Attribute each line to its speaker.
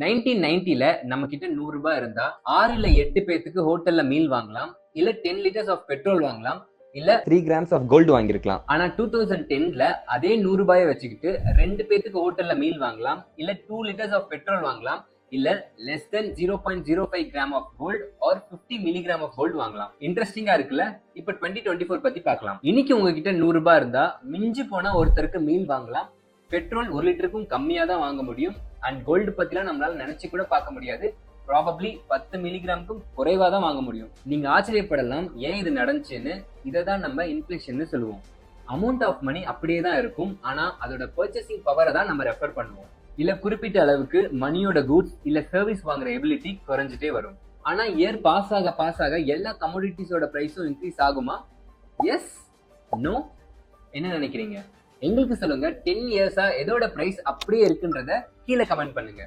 Speaker 1: 1990ல நம்ம கிட்ட 100 ரூபாய் இருந்தா 6 இல்ல 8 பேத்துக்கு ஹோட்டல்ல மீல் வாங்கலாம், இல்ல 10 லிட்டர்ஸ் ஆஃப் பெட்ரோல் வாங்கலாம், இல்ல
Speaker 2: 3 grams of gold வாங்கிருக்கலாம்.
Speaker 1: ஆனா 2010ல அதே 100 ரூபாயை வச்சுக்கிட்டு 2 பேத்துக்கு ஹோட்டல்ல மீல் வாங்கலாம், இல்ல 2 லிட்டர்ஸ் ஆஃப் பெட்ரோல் வாங்கலாம், இல்ல less than 0.05 gram of gold or 50 milligram of gold வாங்கலாம். இன்ட்ரெஸ்டிங்கா இருக்குல்ல? இப்ப 2024 பத்தி பார்க்கலாம். இன்னைக்கு உங்ககிட்ட 100 ரூபாய் இருந்தா மிஞ்சி போனா ஒருத்தருக்கு மீல் வாங்கலாம், பெட்ரோல் 1 லிட்டருக்கும் கம்மியா தான் வாங்க முடியும், அண்ட் கோல்டு பத்திலாம் நம்மளால நினைச்சு கூட பார்க்க முடியாது. ப்ராபப்ளி 10 மில்லிகிராமுக்கும் குறைவா தான் வாங்க முடியும். நீங்க ஆச்சரியப்படலாம் ஏன் இது நடந்துச்சுன்னு. இதை தான் நம்ம இன்ஃபிளேஷன் சொல்லுவோம். அமௌண்ட் ஆஃப் மணி அப்படியே தான் இருக்கும், ஆனா அதோட பர்ச்சேசிங் பவரை தான் நம்ம ரெஃபர் பண்ணுவோம். இல்ல குறிப்பிட்ட அளவுக்கு மணியோட கூட்ஸ் இல்ல சர்வீஸ் வாங்குற எபிலிட்டி குறைஞ்சிட்டே வரும். ஆனா இயர் பாஸ் ஆக எல்லா கமோடிட்டிஸோட பிரைஸும் இன்க்ரீஸ் ஆகுமா? எஸ், நோ, என்ன நினைக்கிறீங்க? எங்களுக்கு சொல்லுங்க. 10 இயர்ஸா எதோட பிரைஸ் அப்படியே இருக்குன்றத கீழே கமெண்ட் பண்ணுங்க.